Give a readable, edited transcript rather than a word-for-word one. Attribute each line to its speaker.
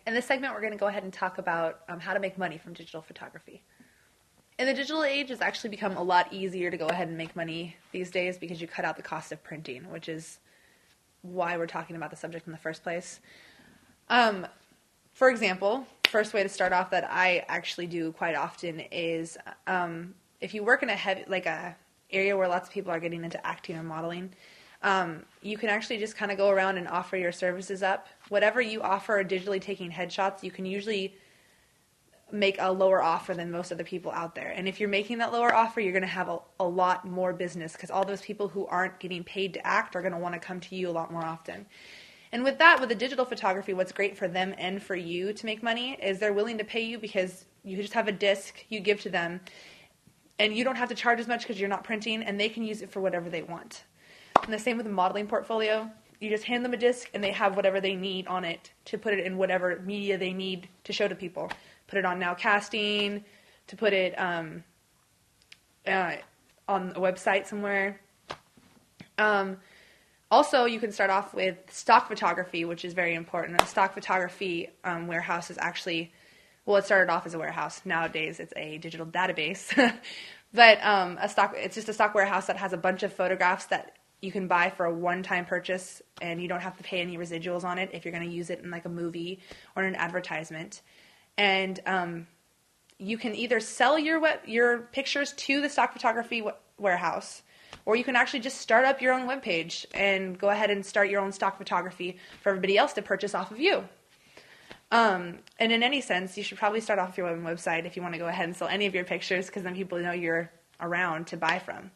Speaker 1: In this segment, we're going to go ahead and talk about how to make money from digital photography. In the digital age, it's actually become a lot easier to go ahead and make money these days because you cut out the cost of printing, which is why we're talking about the subject in the first place. For example, first way to start off that I actually do quite often is if you work in a area where lots of people are getting into acting or modeling, you can actually just kind of go around and offer your services up. Whatever you offer digitally taking headshots, you can usually make a lower offer than most other people out there. And if you're making that lower offer, you're going to have a lot more business because all those people who aren't getting paid to act are going to want to come to you a lot more often. And with the digital photography, what's great for them and for you to make money is they're willing to pay you because you just have a disc you give to them and you don't have to charge as much because you're not printing, and they can use it for whatever they want. And the same with the modeling portfolio. You just hand them a disc and they have whatever they need on it to put it in whatever media they need to show to people. Put it on Now Casting, to put it on a website somewhere. Also, you can start off with stock photography, which is very important. A stock photography warehouse is actually, it started off as a warehouse. Nowadays, it's a digital database. But it's just a stock warehouse that has a bunch of photographs that you can buy for a one-time purchase, and you don't have to pay any residuals on it if you're going to use it in like a movie or in an advertisement. And you can either sell your pictures to the stock photography warehouse, or you can actually just start up your own webpage and go ahead and start your own stock photography for everybody else to purchase off of you. And in any sense, you should probably start off your own website if you want to go ahead and sell any of your pictures, because then people know you're around to buy from.